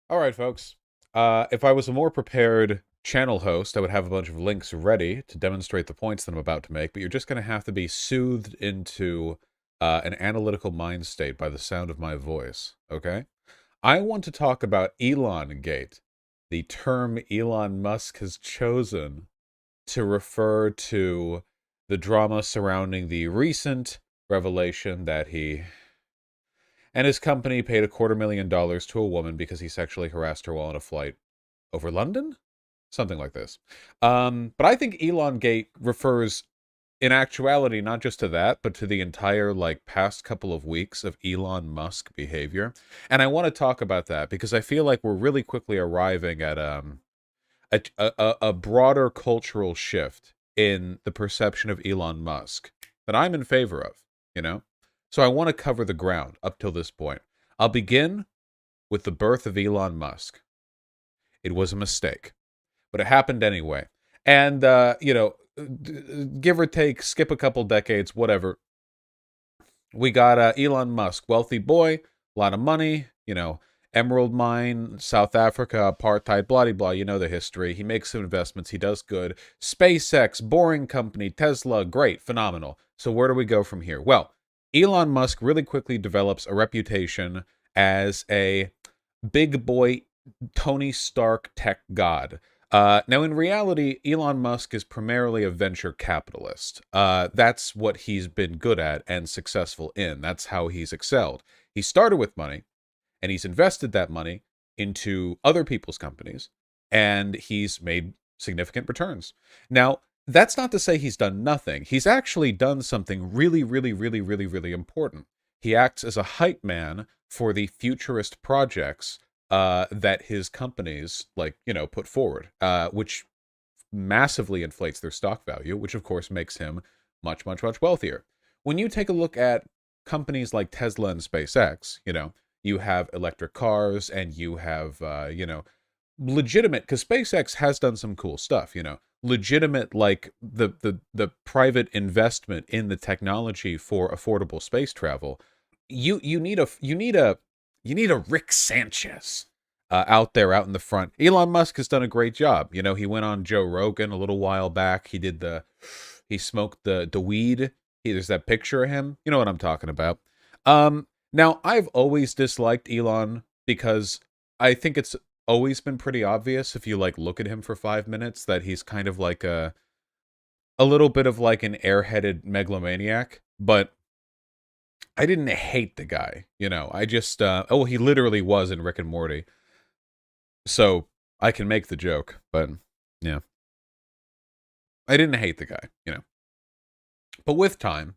All right, folks. If I was a more prepared channel host, I would have a bunch of links ready to demonstrate the points that I'm about to make, but you're just going to have to be soothed into an analytical mind state by the sound of my voice, okay? I want to talk about Elon Gate, the term Elon Musk has chosen to refer to the drama surrounding the recent revelation that he and his company paid $250,000 to a woman because he sexually harassed her while on a flight over London? Something like this. But I think Elon Gate refers in actuality not just to that, but to the entire past couple of weeks of Elon Musk behavior. And I want to talk about that because I feel like we're really quickly arriving at a broader cultural shift in the perception of Elon Musk that I'm in favor of, you know? So I want to cover the ground up till this point. I'll begin with the birth of Elon Musk. It was a mistake, but it happened anyway. And, give or take, skip a couple decades, whatever. We got Elon Musk, wealthy boy, a lot of money, Emerald Mine, South Africa, apartheid, blah, blah, blah. You know the history. He makes some investments. He does good. SpaceX, boring company. Tesla, great, phenomenal. So where do we go from here? Well, Elon Musk really quickly develops a reputation as a big boy Tony Stark tech god. Now, in reality, Elon Musk is primarily a venture capitalist. That's what he's been good at and successful in. That's how he's excelled. He started with money, and he's invested that money into other people's companies, and he's made significant returns. Now, that's not to say he's done nothing. He's actually done something really, really, really, really, really important. He acts as a hype man for the futurist projects that his companies, put forward, which massively inflates their stock value, which of course makes him much, much, much wealthier. When you take a look at companies like Tesla and SpaceX, you have electric cars and you have, legitimate, because SpaceX has done some cool stuff, legitimate, the private investment in the technology for affordable space travel. You need a Rick Sanchez out there, out in the front. Elon Musk has done a great job. He went on Joe Rogan a little while back. He smoked the weed. There's that picture of him. You know what I'm talking about. Now, I've always disliked Elon because I think it's always been pretty obvious if you look at him for 5 minutes that he's kind of like a little bit of like an airheaded megalomaniac, but I didn't hate the guy, I just he literally was in Rick and Morty. So I can make the joke, but yeah. I didn't hate the guy, But with time,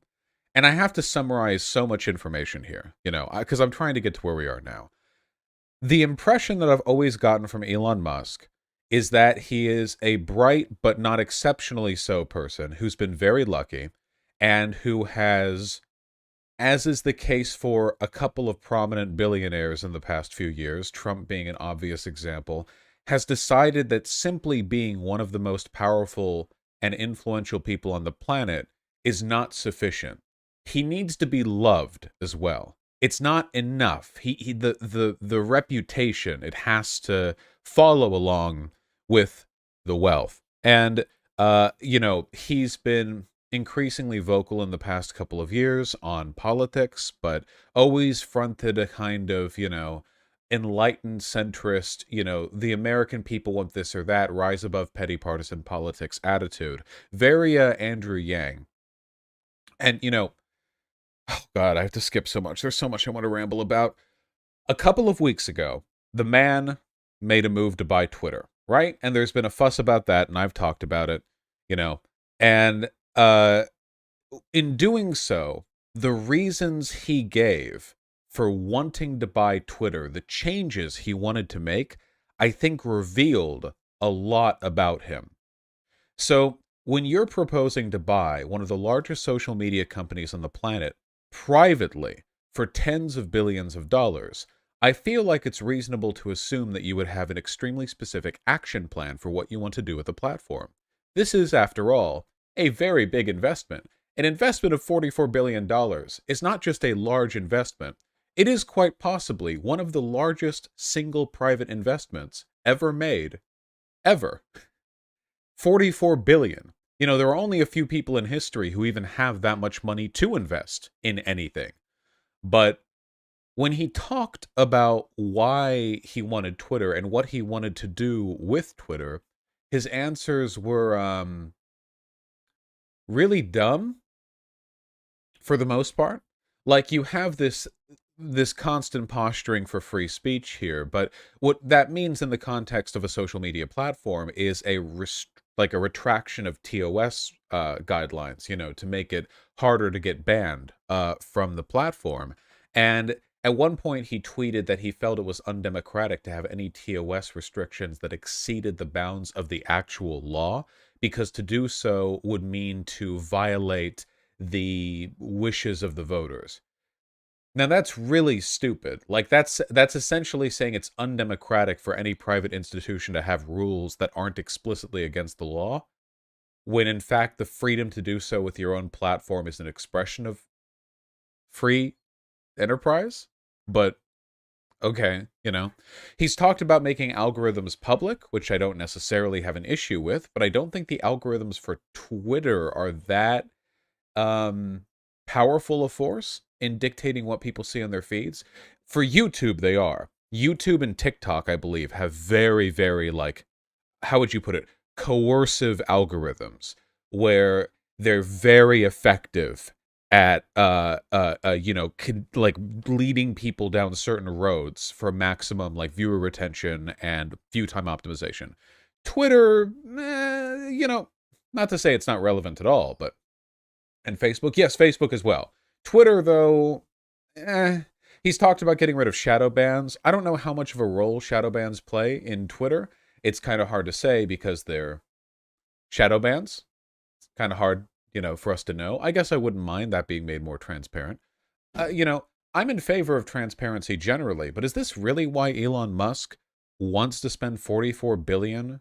and I have to summarize so much information here, because I'm trying to get to where we are now. The impression that I've always gotten from Elon Musk is that he is a bright but not exceptionally so person who's been very lucky and who has, as is the case for a couple of prominent billionaires in the past few years, Trump being an obvious example, has decided that simply being one of the most powerful and influential people on the planet is not sufficient. He needs to be loved as well. It's not enough. The reputation, it has to follow along with the wealth. And he's been increasingly vocal in the past couple of years on politics, but always fronted a kind of, enlightened centrist, the American people want this or that, rise above petty partisan politics attitude. Very Andrew Yang. And, oh God, I have to skip so much. There's so much I want to ramble about. A couple of weeks ago, the man made a move to buy Twitter, right? And there's been a fuss about that, and I've talked about it, And in doing so, the reasons he gave for wanting to buy Twitter, the changes he wanted to make, I think revealed a lot about him. So when you're proposing to buy one of the largest social media companies on the planet privately for tens of billions of dollars, I feel like it's reasonable to assume that you would have an extremely specific action plan for what you want to do with the platform. This is, after all, a very big investment, An investment of $44 billion is not just a large investment, it is quite possibly one of the largest single private investments ever made, ever. 44 billion. You know, there are only a few people in history who even have that much money to invest in anything. But when he talked about why he wanted Twitter and what he wanted to do with Twitter, his answers were really dumb for the most part. Like, you have this constant posturing for free speech here, but what that means in the context of a social media platform is like a retraction of TOS guidelines, you know, to make it harder to get banned from the platform. And at one point, he tweeted that he felt it was undemocratic to have any TOS restrictions that exceeded the bounds of the actual law, because to do so would mean to violate the wishes of the voters. Now that's really stupid. Like, that's essentially saying it's undemocratic for any private institution to have rules that aren't explicitly against the law, when in fact the freedom to do so with your own platform is an expression of free enterprise. But okay, you know. He's talked about making algorithms public, which I don't necessarily have an issue with, but I don't think the algorithms for Twitter are that powerful a force in dictating what people see on their feeds. For YouTube, they are. YouTube and TikTok, I believe, have very, very, like, how would you put it? Coercive algorithms where they're very effective at, you know, like leading people down certain roads for maximum, like, viewer retention and view time optimization. Twitter, you know, not to say it's not relevant at all, but and Facebook, yes, Facebook as well. Twitter, though, he's talked about getting rid of shadow bans. I don't know how much of a role shadow bans play in Twitter. It's kind of hard to say because they're shadow bans. It's kind of hard, you know, for us to know. I guess I wouldn't mind that being made more transparent. You know, I'm in favor of transparency generally, but is this really why Elon Musk wants to spend $44 billion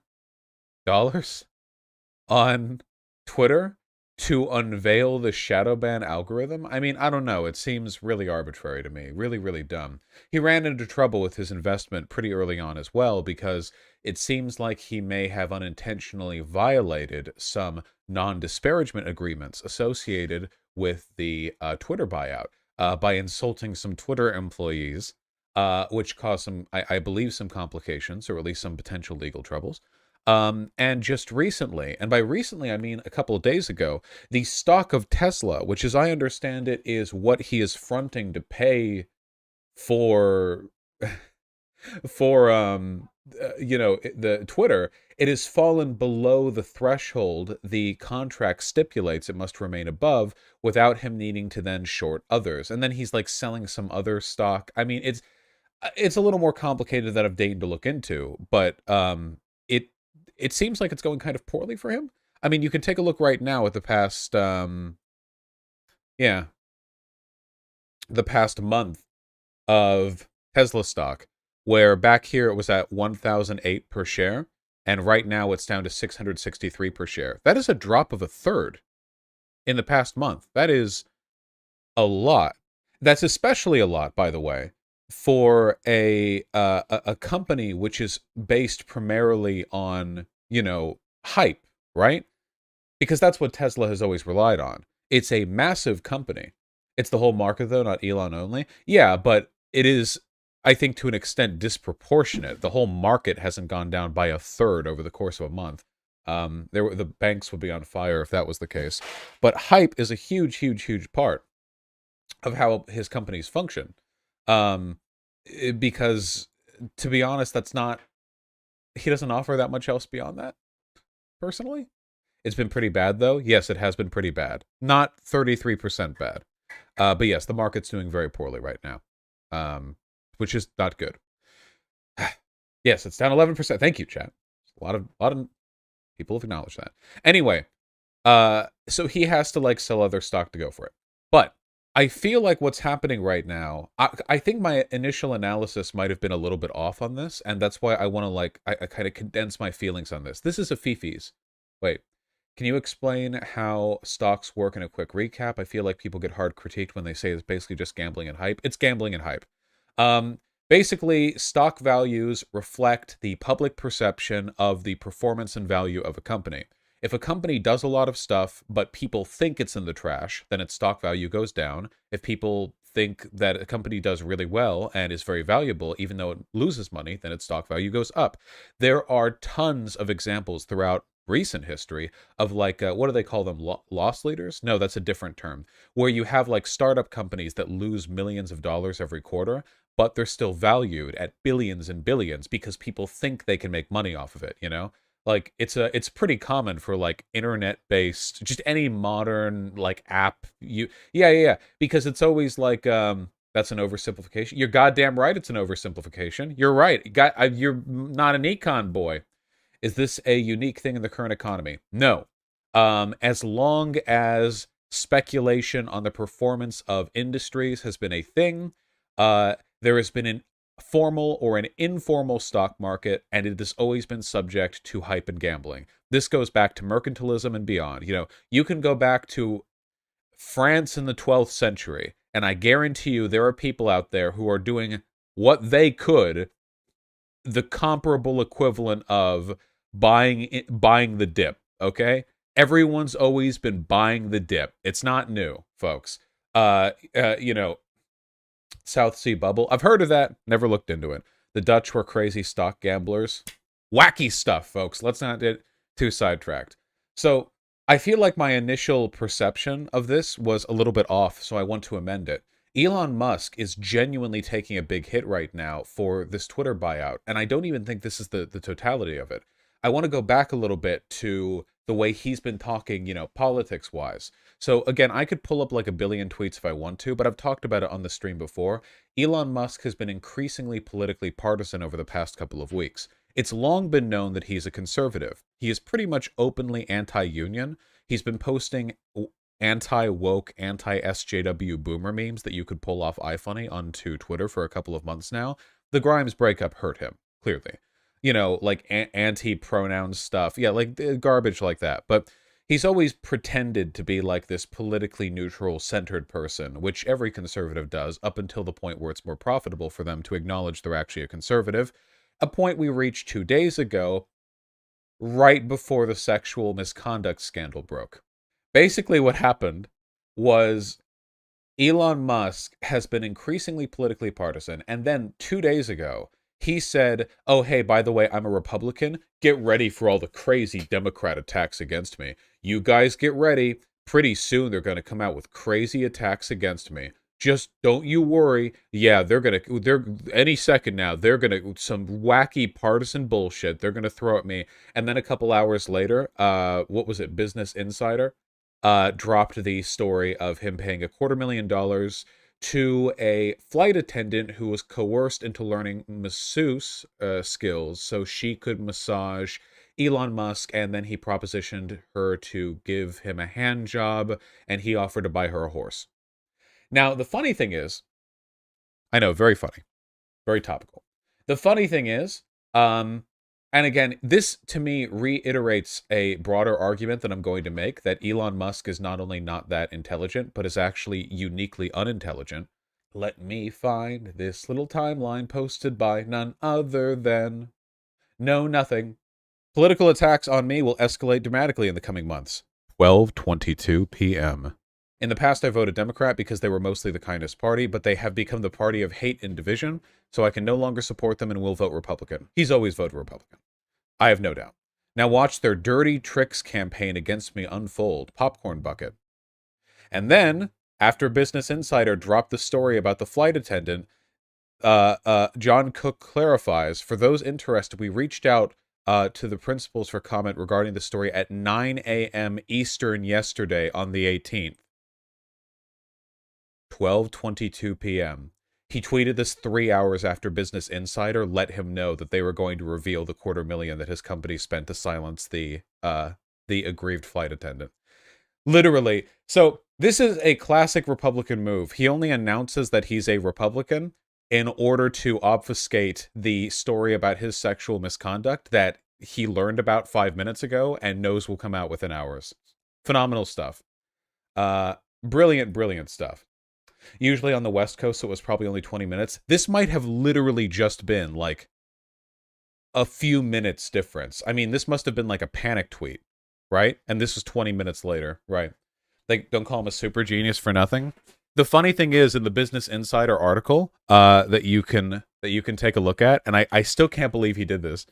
on Twitter to unveil the shadow ban algorithm? I mean, I don't know. It seems really arbitrary to me. Really, really dumb. He ran into trouble with his investment pretty early on as well, because it seems like he may have unintentionally violated some non-disparagement agreements associated with the Twitter buyout by insulting some Twitter employees, which caused some, I believe, some complications, or at least some potential legal troubles. And just recently, and by recently I mean a couple of days ago, the stock of Tesla, which as I understand it is what he is fronting to pay for for you know, the Twitter, it has fallen below the threshold the contract stipulates it must remain above, without him needing to then short others. And then he's like selling some other stock. I mean, it's a little more complicated than I've deigned to look into, but it it seems like it's going kind of poorly for him. I mean, you can take a look right now at the past, yeah, the past month of Tesla stock, where back here it was at 1,008 per share, and right now it's down to 663 per share. That is a drop of a third in the past month. That is a lot. That's especially a lot, by the way, for a company which is based primarily on, you know, hype, right? Because that's what Tesla has always relied on. It's a massive company. It's the whole market, though, not Elon only. Yeah, but it is, I think, to an extent disproportionate. The whole market hasn't gone down by a third over the course of a month. The banks would be on fire if that was the case. But hype is a huge, huge, huge part of how his companies function. Because, to be honest, he doesn't offer that much else beyond that, personally. It's been pretty bad, though. Yes, it has been pretty bad. Not 33% bad. But yes, the market's doing very poorly right now, which is not good. Yes, it's down 11%. Thank you, chat. A lot of people have acknowledged that. Anyway, so he has to, like, sell other stock to go for it. But I feel like what's happening right now, I think my initial analysis might have been a little bit off on this, and that's why I want to, like, I kind of condense my feelings on this. This is a Fifi's. Wait. Can you explain how stocks work in a quick recap? I feel like people get hard critiqued when they say it's basically just gambling and hype. It's gambling and hype. Um, Basically, stock values reflect the public perception of the performance and value of a company. If a company does a lot of stuff, but people think it's in the trash, then its stock value goes down. If people think that a company does really well and is very valuable, even though it loses money, then its stock value goes up. There are tons of examples throughout recent history of like, what do they call them? Loss leaders? No, that's a different term. Where you have like startup companies that lose millions of dollars every quarter, but they're still valued at billions and billions because people think they can make money off of it, you know? Like it's pretty common for like internet based, just any modern like app yeah, because it's always like that's an oversimplification. You're goddamn right, it's an oversimplification. You're right. You're not an econ boy. Is this a unique thing in the current economy? No. As long as speculation on the performance of industries has been a thing, there has been an formal or an informal stock market, and it has always been subject to hype and gambling. This goes back to mercantilism and beyond. You know, you can go back to France in the 12th century, and I guarantee you there are people out there who are doing what they could, the comparable equivalent of buying the dip, okay? Everyone's always been buying the dip. It's not new, folks. You know, South Sea Bubble. I've heard of that, never looked into it. The Dutch were crazy stock gamblers. Wacky stuff, folks. Let's not get too sidetracked. So, I feel like my initial perception of this was a little bit off, so I want to amend it. Elon Musk is genuinely taking a big hit right now for this Twitter buyout, and I don't even think this is the totality of it. I want to go back a little bit to the way he's been talking, you know, politics-wise. So again, I could pull up like a billion tweets if I want to, but I've talked about it on the stream before. Elon Musk has been increasingly politically partisan over the past couple of weeks. It's long been known that he's a conservative. He is pretty much openly anti-union. He's been posting anti-woke, anti-SJW boomer memes that you could pull off iFunny onto Twitter for a couple of months now. The Grimes breakup hurt him, clearly. You know, like anti-pronoun stuff. Yeah, like garbage like that. But he's always pretended to be like this politically neutral, centered person, which every conservative does up until the point where it's more profitable for them to acknowledge they're actually a conservative. A point we reached 2 days ago, right before the sexual misconduct scandal broke. Basically, what happened was Elon Musk has been increasingly politically partisan, and then 2 days ago, he said, oh, hey, by the way, I'm a Republican. Get ready for all the crazy Democrat attacks against me. You guys get ready. Pretty soon, they're going to come out with crazy attacks against me. Just don't you worry. Yeah, they're any second now, they're gonna, some wacky partisan bullshit they're gonna throw at me. And then a couple hours later, what was it, Business Insider dropped the story of him paying $250,000 to a flight attendant who was coerced into learning masseuse skills so she could massage Elon Musk, and then he propositioned her to give him a hand job, and he offered to buy her a horse. Now, the funny thing is, I know, very funny, very topical. The funny thing is, and again, this to me reiterates a broader argument that I'm going to make, that Elon Musk is not only not that intelligent, but is actually uniquely unintelligent. Let me find this little timeline posted by none other than... No, nothing. Political attacks on me will escalate dramatically in the coming months. 12:22 p.m. In the past, I voted Democrat because they were mostly the kindest party, but they have become the party of hate and division, so I can no longer support them and will vote Republican. He's always voted Republican. I have no doubt. Now watch their dirty tricks campaign against me unfold. Popcorn bucket. And then, after Business Insider dropped the story about the flight attendant, John Cook clarifies, for those interested, we reached out to the principals for comment regarding the story at 9 a.m. Eastern yesterday on the 18th. 12:22 p.m. He tweeted this 3 hours after Business Insider let him know that they were going to reveal the $250,000 that his company spent to silence the aggrieved flight attendant. Literally. So this is a classic Republican move. He only announces that he's a Republican in order to obfuscate the story about his sexual misconduct that he learned about 5 minutes ago and knows will come out within hours. Phenomenal stuff. Brilliant, brilliant stuff. Usually on the West Coast, it was probably only 20 minutes. This might have literally just been like a few minutes difference. I mean, this must have been like a panic tweet, right? And this was 20 minutes later, right? Like, don't call him a super genius for nothing. The funny thing is, in the Business Insider article that you can take a look at, and I still can't believe he did this.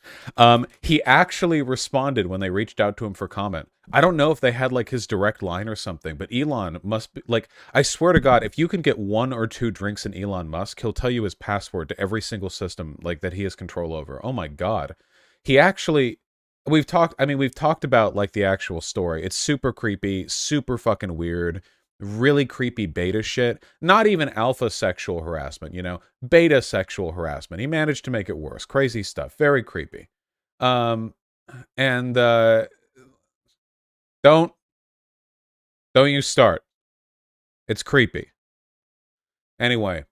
He actually responded when they reached out to him for comment. I don't know if they had like his direct line or something, but Elon must be like, I swear to God, if you can get 1 or 2 drinks in Elon Musk, he'll tell you his password to every single system like that he has control over. Oh my God, he actually. We've talked about like the actual story. It's super creepy, super fucking weird, really creepy beta shit. Not even alpha sexual harassment, beta sexual harassment. He managed to make it worse. Crazy stuff. Very creepy. And don't you start. It's creepy. Anyway,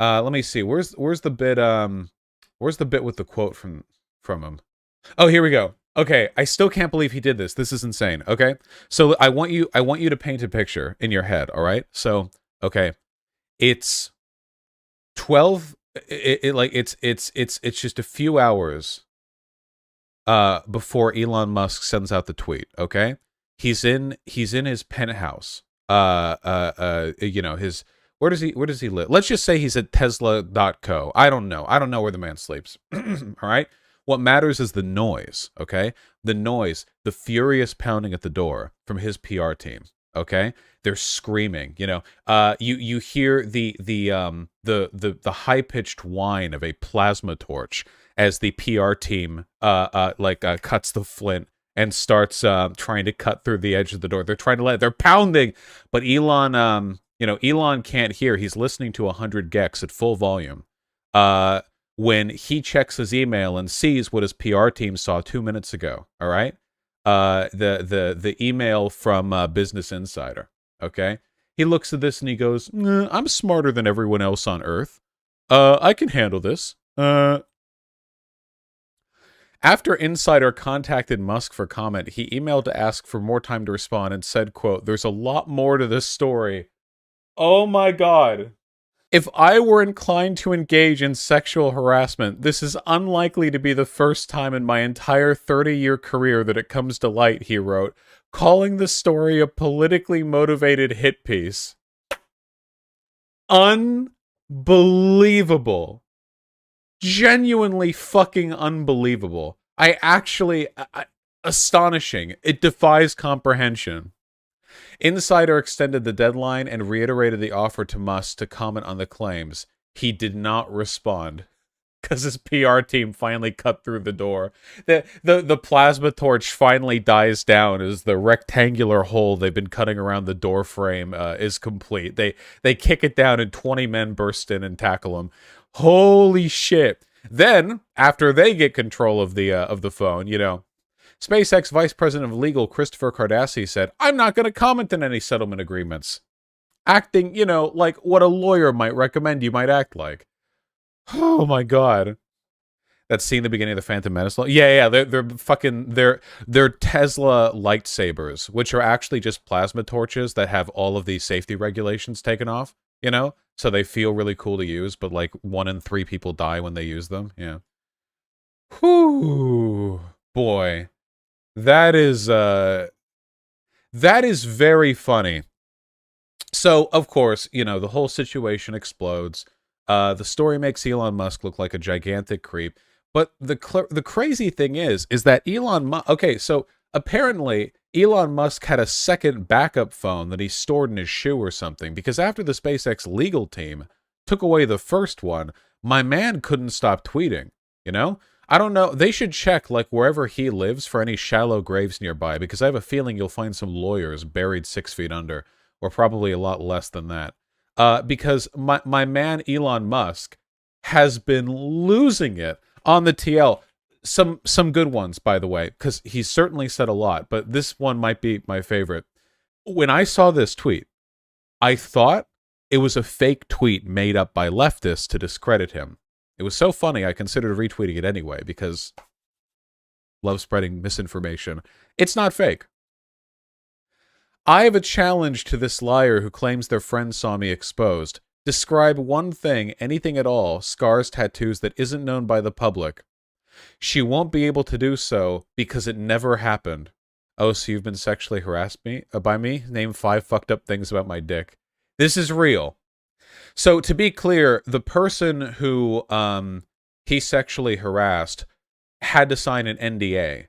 let me see. Where's the bit with the quote from him? Oh, here we go. Okay, I still can't believe he did this. This is insane. Okay, so I want you to paint a picture in your head. All right. So okay, it's 12. It's just a few hours before Elon Musk sends out the tweet. Okay, he's in his penthouse. His where does he live? Let's just say he's at Tesla.co. I don't know where the man sleeps. All right. What matters is the noise, okay? The noise, the furious pounding at the door from his PR team, okay? They're screaming, you hear the high-pitched whine of a plasma torch as the PR team cuts the flint and starts trying to cut through the edge of the door. They're pounding, but Elon can't hear. He's listening to 100 gecs at full volume. When he checks his email and sees what his PR team saw 2 minutes ago, all right? The email from Business Insider, okay? He looks at this and he goes, I'm smarter than everyone else on Earth. I can handle this. After Insider contacted Musk for comment, he emailed to ask for more time to respond and said, quote, there's a lot more to this story. Oh my God. If I were inclined to engage in sexual harassment, this is unlikely to be the first time in my entire 30-year career that it comes to light, he wrote, calling the story a politically motivated hit piece. Unbelievable. Genuinely fucking unbelievable. Astonishing. It defies comprehension. Insider extended the deadline and reiterated the offer to Musk to comment on the claims. He did not respond because his PR team finally cut through the door. The plasma torch finally dies down as the rectangular hole they've been cutting around the door frame is complete. They kick it down and 20 men burst in and tackle him. Holy shit. Then, after they get control of the phone, SpaceX Vice President of Legal Christopher Cardassi said, I'm not going to comment on any settlement agreements. Acting, like what a lawyer might recommend you might act like. Oh my God. That scene at the beginning of the Phantom Menace. Yeah, they're Tesla lightsabers, which are actually just plasma torches that have all of these safety regulations taken off, so they feel really cool to use, but like 1 in 3 people die when they use them. Yeah. Whew. Boy. That is very funny. So, of course, the whole situation explodes. The story makes Elon Musk look like a gigantic creep. But the crazy thing is that Elon Musk... Okay, so apparently Elon Musk had a second backup phone that he stored in his shoe or something, because after the SpaceX legal team took away the first one, my man couldn't stop tweeting, I don't know. They should check, like, wherever he lives for any shallow graves nearby, because I have a feeling you'll find some lawyers buried 6 feet under, or probably a lot less than that. Because my man Elon Musk has been losing it on the TL. Some good ones, by the way, because he's certainly said a lot, but this one might be my favorite. When I saw this tweet, I thought it was a fake tweet made up by leftists to discredit him. It was so funny, I considered retweeting it anyway, because love spreading misinformation. It's not fake. I have a challenge to this liar who claims their friend saw me exposed. Describe one thing, anything at all, scars, tattoos, that isn't known by the public. She won't be able to do so because it never happened. Oh, so you've been sexually harassed by me? Name 5 fucked up things about my dick. This is real. So to be clear, the person who he sexually harassed had to sign an NDA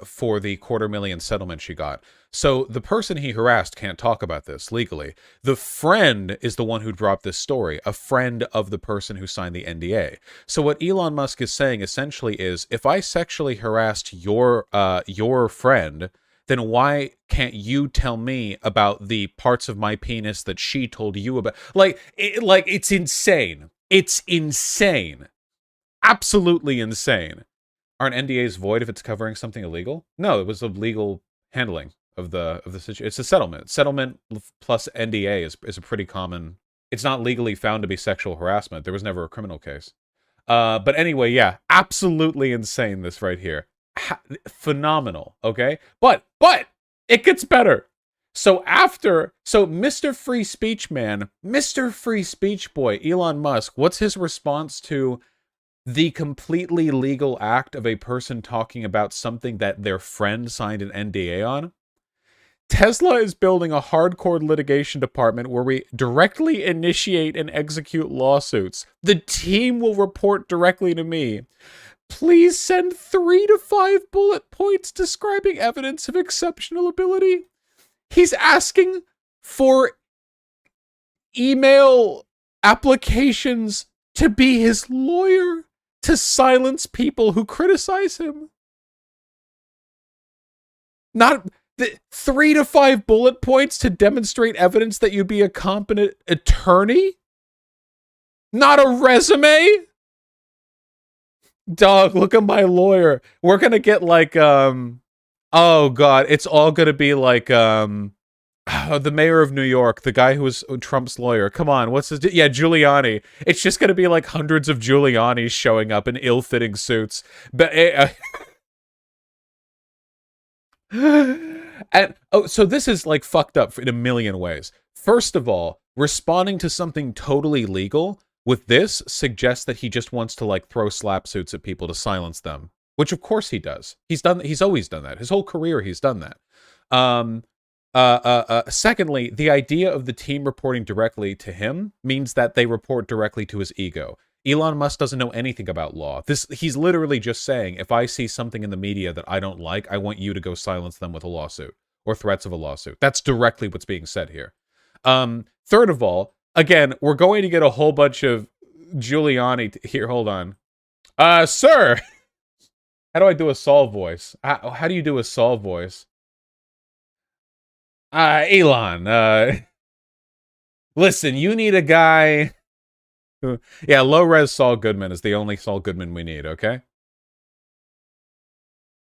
for the $250,000 settlement she got. So the person he harassed can't talk about this legally. The friend is the one who dropped this story, a friend of the person who signed the NDA. So what Elon Musk is saying essentially is, if I sexually harassed your friend, then why can't you tell me about the parts of my penis that she told you about? It's insane. It's insane. Absolutely insane. Aren't NDAs void if it's covering something illegal? No, it was a legal handling of the situation. It's a settlement. Settlement plus NDA is a pretty common. It's not legally found to be sexual harassment. There was never a criminal case. But anyway, yeah, absolutely insane. This right here, phenomenal. Okay, but it gets better. So Mr. Free Speech Man, Mr. Free Speech Boy, Elon Musk, what's his response to the completely legal act of a person talking about something that their friend signed an NDA on? Tesla is building a hardcore litigation department where we directly initiate and execute lawsuits. The team will report directly to me. Please send 3 to 5 bullet points describing evidence of exceptional ability. He's asking for email applications to be his lawyer, to silence people who criticize him. Not 3 to 5 bullet points to demonstrate evidence that you'd be a competent attorney? Not a resume? Dog, look at my lawyer. We're gonna get like, oh god, it's all gonna be like, the mayor of New York, the guy who was Trump's lawyer. Come on, what's his... Yeah, Giuliani. It's just going to be like hundreds of Giulianis showing up in ill-fitting suits. But and so this is like fucked up in a million ways. First of all, responding to something totally legal with this suggests that he just wants to like throw slap suits at people to silence them, which of course he does. He's always done that. His whole career he's done that. Secondly, the idea of the team reporting directly to him means that they report directly to his ego. Elon Musk doesn't know anything about law. He's literally just saying, if I see something in the media that I don't like, I want you to go silence them with a lawsuit or threats of a lawsuit. That's directly what's being said here. Third of all, again, we're going to get a whole bunch of Giuliani here. Hold on. Sir, how do I do a Saul voice? How do you do a Saul voice? Elon, listen, you need a guy who... Yeah, low-res Saul Goodman is the only Saul Goodman we need, okay?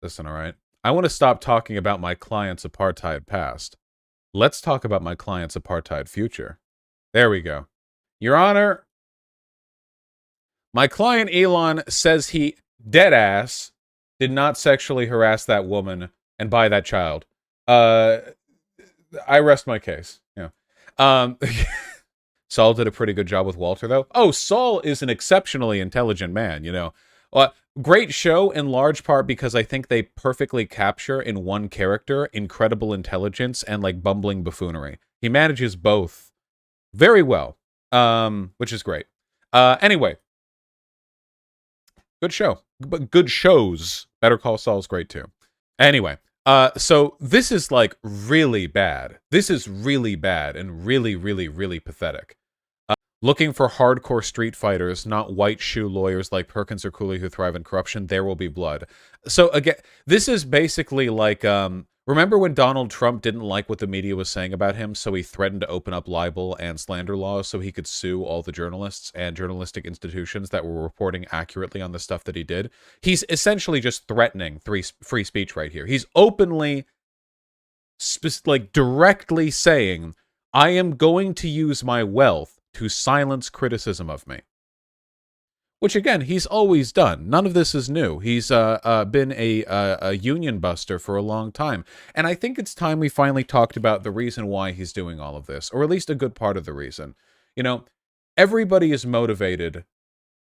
Listen, alright? I want to stop talking about my client's apartheid past. Let's talk about my client's apartheid future. There we go. Your Honor, my client Elon says he, deadass, did not sexually harass that woman and buy that child. I rest my case. Yeah. Saul did a pretty good job with Walter, though. Oh, Saul is an exceptionally intelligent man, you know. Great show in large part because I think they perfectly capture in one character incredible intelligence and like bumbling buffoonery. He manages both very well, which is great. Anyway, good show. But good shows. Better Call Saul's great too. Anyway. So this is like really bad. This is really bad and really, really, really pathetic. Looking for hardcore street fighters, not white shoe lawyers like Perkins or Cooley who thrive in corruption. There will be blood. So again, this is basically like, remember when Donald Trump didn't like what the media was saying about him, so he threatened to open up libel and slander laws so he could sue all the journalists and journalistic institutions that were reporting accurately on the stuff that he did? He's essentially just threatening free speech right here. He's openly, like directly saying, I am going to use my wealth to silence criticism of me. which again he's always done. None of this is new. He's been a union buster for a long time, and I think it's time we finally talked about the reason why he's doing all of this, or at least a good part of the reason. You know, everybody is motivated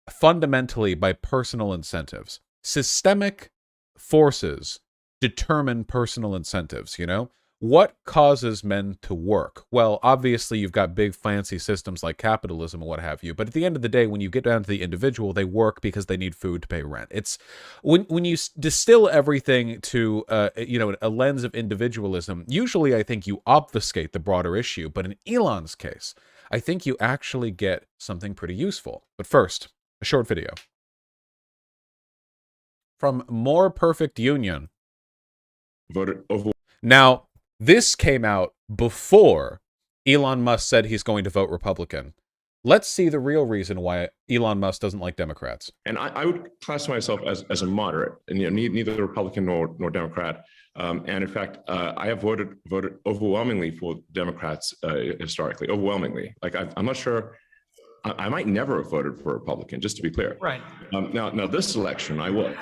fundamentally by personal incentives. Systemic forces determine personal incentives, you know? What causes men to work? Well, obviously you've got big fancy systems like capitalism and what have you, but at the end of the day, when you get down to the individual, they work because they need food to pay rent. It's when you distill everything to a lens of individualism, usually I think you obfuscate the broader issue, but in Elon's case, I think you actually get something pretty useful. But first, a short video from More Perfect Union. Voted over. Now, this came out before Elon Musk said he's going to vote Republican. Let's see the real reason why Elon Musk doesn't like Democrats. And I would class myself as a moderate, and neither Republican nor Democrat. And in fact, I have voted overwhelmingly for Democrats historically, overwhelmingly. Like I'm not sure. I might never have voted for a Republican, just to be clear. Right. Now this election, I will.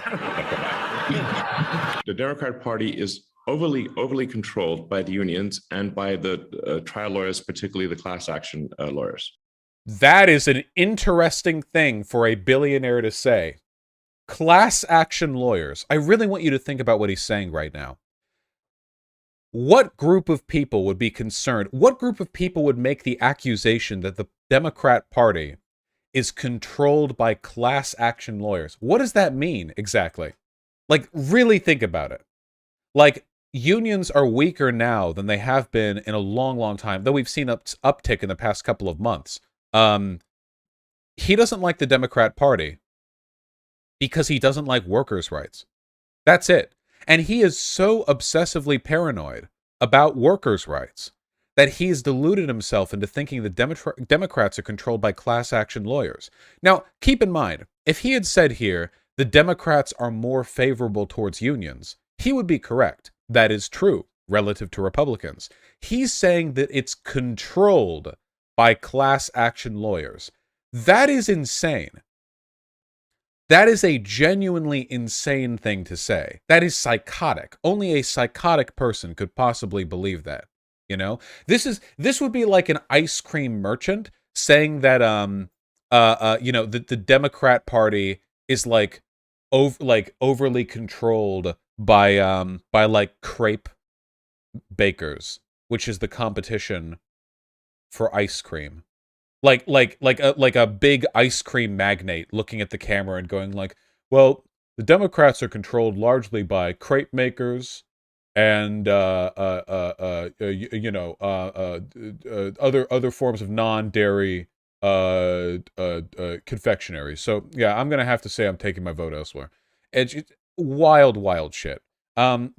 The Democrat Party is overly controlled by the unions and by the trial lawyers, particularly the class action lawyers. That is an interesting thing for a billionaire to say. Class action lawyers. I really want you to think about what he's saying right now. What group of people would be concerned? What group of people would make the accusation that the Democrat Party is controlled by class action lawyers? What does that mean exactly? Like, really think about it. Like, unions are weaker now than they have been in a long, long time, though we've seen uptick in the past couple of months. He doesn't like the Democrat Party because he doesn't like workers' rights. That's it. And he is so obsessively paranoid about workers' rights that he's deluded himself into thinking the Democrats are controlled by class action lawyers. Now, keep in mind, if he had said here, the Democrats are more favorable towards unions, he would be correct. That is true relative to Republicans. He's saying that it's controlled by class action lawyers. That is insane. That is a genuinely insane thing to say. That is psychotic. Only a psychotic person could possibly believe that. You know, this would be like an ice cream merchant saying that the Democrat Party is like overly controlled by like crepe bakers, which is the competition for ice cream. Like a big ice cream magnate looking at the camera and going like, well, the Democrats are controlled largely by crepe makers and other forms of non-dairy confectionery. So yeah, I'm gonna have to say I'm taking my vote elsewhere. It's wild shit.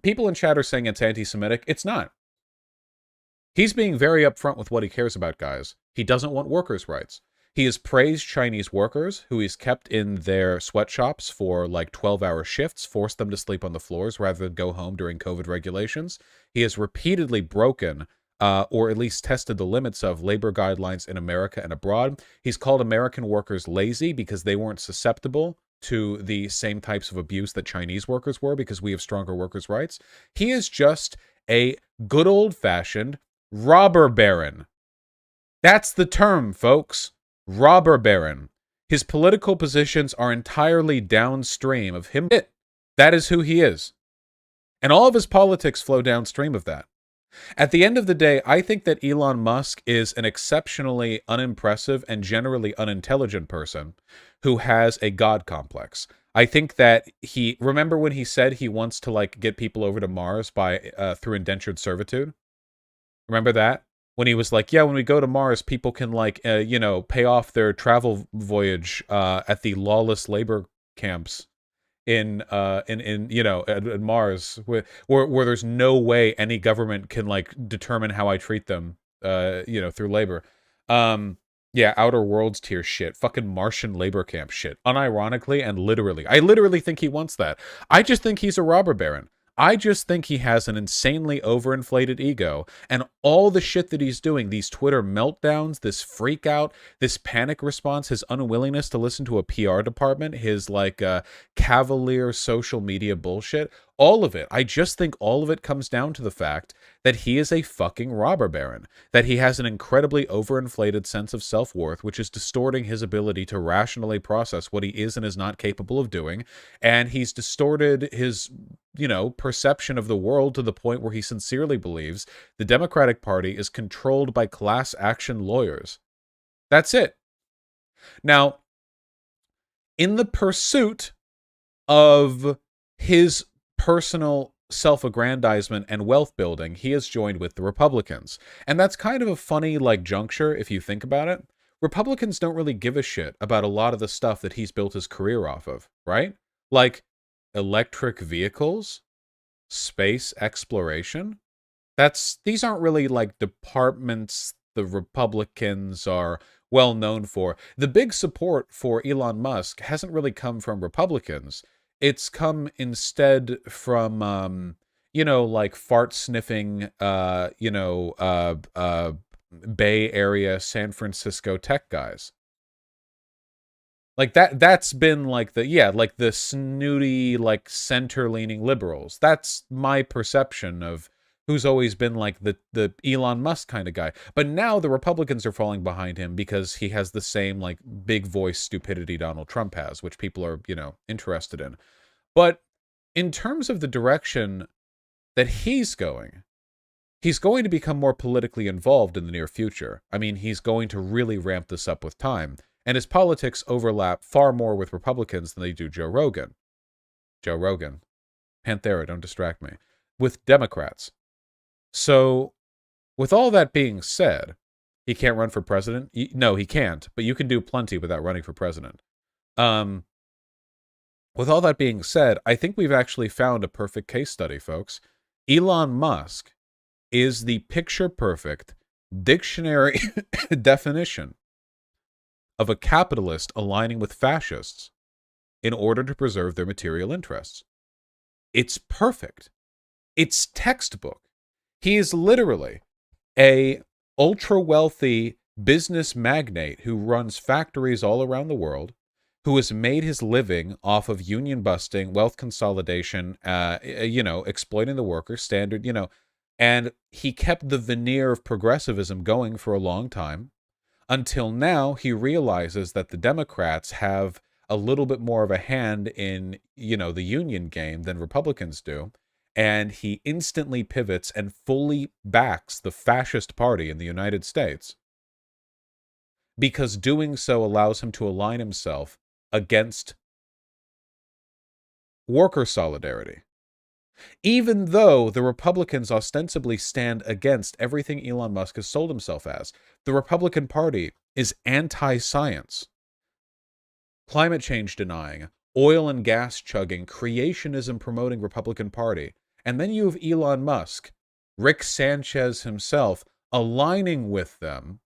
People in chat are saying it's anti-Semitic. It's not. He's being very upfront with what he cares about, guys. He doesn't want workers' rights. He has praised Chinese workers who he's kept in their sweatshops for like 12-hour shifts, forced them to sleep on the floors rather than go home during COVID regulations. He has repeatedly broken or at least tested the limits of labor guidelines in America and abroad. He's called American workers lazy because they weren't susceptible to the same types of abuse that Chinese workers were because we have stronger workers' rights. He is just a good old-fashioned robber baron. That's the term, folks. Robber baron. His political positions are entirely downstream of him. That is who he is. And all of his politics flow downstream of that. At the end of the day, I think that Elon Musk is an exceptionally unimpressive and generally unintelligent person who has a God complex. I think that remember when he said he wants to like get people over to Mars by through indentured servitude? Remember that? When he was like, yeah, when we go to Mars, people can like, pay off their travel voyage at the lawless labor camps in Mars, where there's no way any government can like determine how I treat them, through labor. Yeah, Outer Worlds tier shit, fucking Martian labor camp shit. Unironically and literally, I literally think he wants that. I just think he's a robber baron. I just think he has an insanely overinflated ego, and all the shit that he's doing, these Twitter meltdowns, this freak out, this panic response, his unwillingness to listen to a PR department, his like cavalier social media bullshit, all of it. I just think all of it comes down to the fact that he is a fucking robber baron, that he has an incredibly overinflated sense of self-worth, which is distorting his ability to rationally process what he is and is not capable of doing, and he's distorted his perception of the world to the point where he sincerely believes the Democratic Party is controlled by class action lawyers. That's it. Now, in the pursuit of his personal self-aggrandizement and wealth building, he has joined with the Republicans. And that's kind of a funny, juncture if you think about it. Republicans don't really give a shit about a lot of the stuff that he's built his career off of, right? Like electric vehicles, space exploration. These aren't really departments the Republicans are well known for. The big support for Elon Musk hasn't really come from Republicans. It's come instead from fart sniffing Bay Area San Francisco tech guys. That's been the snooty, center-leaning liberals. That's my perception of who's always been the Elon Musk kind of guy. But now the Republicans are falling behind him because he has the same big voice stupidity Donald Trump has, which people are, interested in. But in terms of the direction that he's going to become more politically involved in the near future. I mean, he's going to really ramp this up with time. And his politics overlap far more with Republicans than they do Joe Rogan. Joe Rogan. Panthera, don't distract me. With Democrats. So, with all that being said, he can't run for president? No, he can't. But you can do plenty without running for president. With all that being said, I think we've actually found a perfect case study, folks. Elon Musk is the picture-perfect dictionary definition of a capitalist aligning with fascists in order to preserve their material interests. It's perfect. It's textbook. He is literally a ultra-wealthy business magnate who runs factories all around the world, who has made his living off of union busting, wealth consolidation, exploiting the workers, standard, and he kept the veneer of progressivism going for a long time. Until now, he realizes that the Democrats have a little bit more of a hand in, the union game than Republicans do. And he instantly pivots and fully backs the fascist party in the United States. Because doing so allows him to align himself against worker solidarity. Even though the Republicans ostensibly stand against everything Elon Musk has sold himself as. The Republican Party is anti-science, climate change denying, oil and gas chugging, creationism promoting Republican Party. And then you have Elon Musk, Rick Sanchez himself, aligning with them,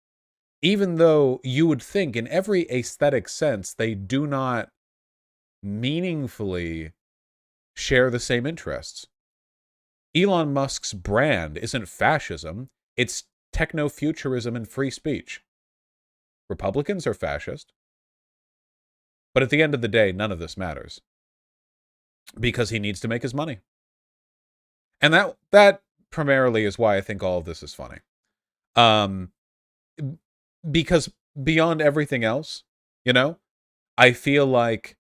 even though you would think in every aesthetic sense they do not meaningfully share the same interests. Elon Musk's brand isn't fascism, it's techno-futurism and free speech. Republicans are fascist. But at the end of the day, none of this matters. Because he needs to make his money. And that primarily is why I think all of this is funny. Because beyond everything else, I feel like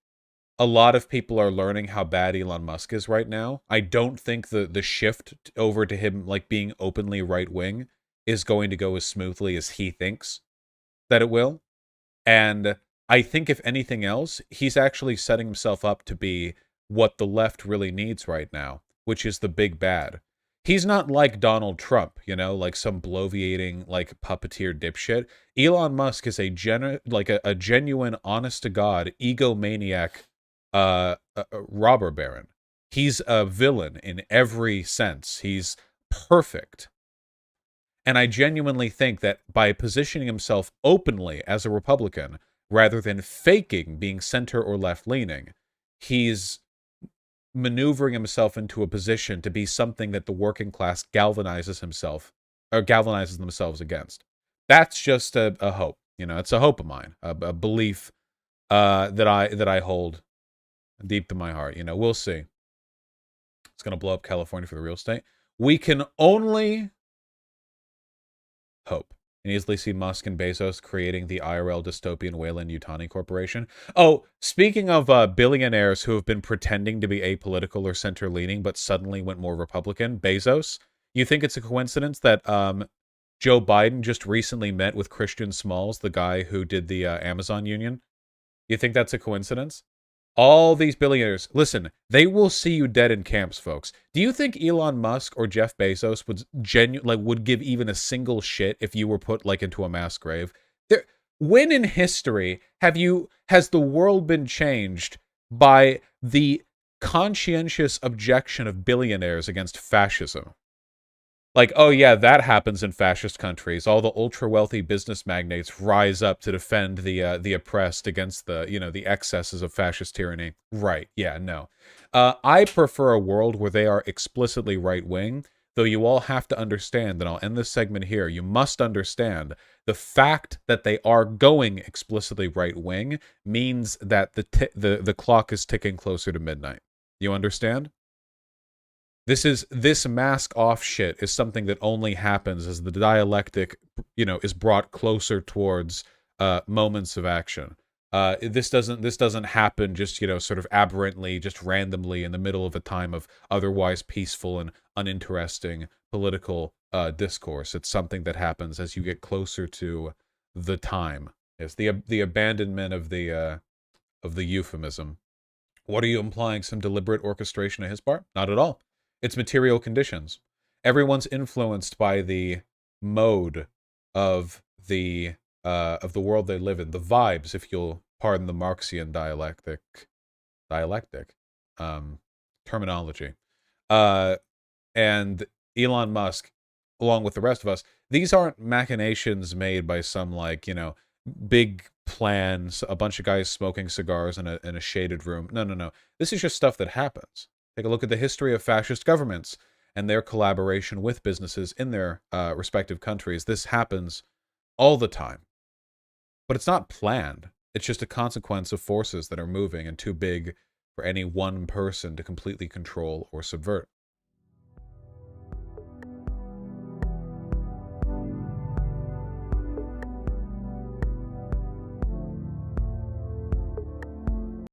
a lot of people are learning how bad Elon Musk is right now. I don't think the shift over to him being openly right-wing is going to go as smoothly as he thinks that it will. And I think if anything else, he's actually setting himself up to be what the left really needs right now, which is the big bad. He's not like Donald Trump, like some bloviating, puppeteer dipshit. Elon Musk is a genuine, honest-to-God, egomaniac robber baron. He's a villain in every sense. He's perfect. And I genuinely think that by positioning himself openly as a Republican, rather than faking being center or left-leaning, he's maneuvering himself into a position to be something that the working class galvanizes themselves against. That's just a hope. It's a hope of mine, a belief that I hold deep in my heart. We'll see. It's going to blow up California for the real estate. We can only hope. And easily see Musk and Bezos creating the IRL dystopian Weyland-Yutani Corporation. Oh, speaking of billionaires who have been pretending to be apolitical or center-leaning but suddenly went more Republican, Bezos, you think it's a coincidence that Joe Biden just recently met with Christian Smalls, the guy who did the Amazon union? You think that's a coincidence? All these billionaires, listen, they will see you dead in camps, folks. Do you think Elon Musk or Jeff Bezos would give even a single shit if you were put into a mass grave? When in history has the world been changed by the conscientious objection of billionaires against fascism? Oh yeah, that happens in fascist countries. All the ultra-wealthy business magnates rise up to defend the oppressed against the excesses of fascist tyranny. Right, yeah, no. I prefer a world where they are explicitly right-wing, though you all have to understand, and I'll end this segment here, you must understand the fact that they are going explicitly right-wing means that the clock is ticking closer to midnight. You understand? This mask off shit is something that only happens as the dialectic, is brought closer towards moments of action. This doesn't happen just sort of aberrantly, just randomly in the middle of a time of otherwise peaceful and uninteresting political discourse. It's something that happens as you get closer to the time. It's the abandonment of the euphemism. What are you implying? Some deliberate orchestration of his part? Not at all. It's material conditions. Everyone's influenced by the mode of the world they live in, the vibes, if you'll pardon the Marxian terminology. And Elon Musk, along with the rest of us, these aren't machinations made by some big plans, a bunch of guys smoking cigars in a shaded room. No, no, no. This is just stuff that happens. Take a look at the history of fascist governments and their collaboration with businesses in their respective countries. This happens all the time. But it's not planned. It's just a consequence of forces that are moving and too big for any one person to completely control or subvert.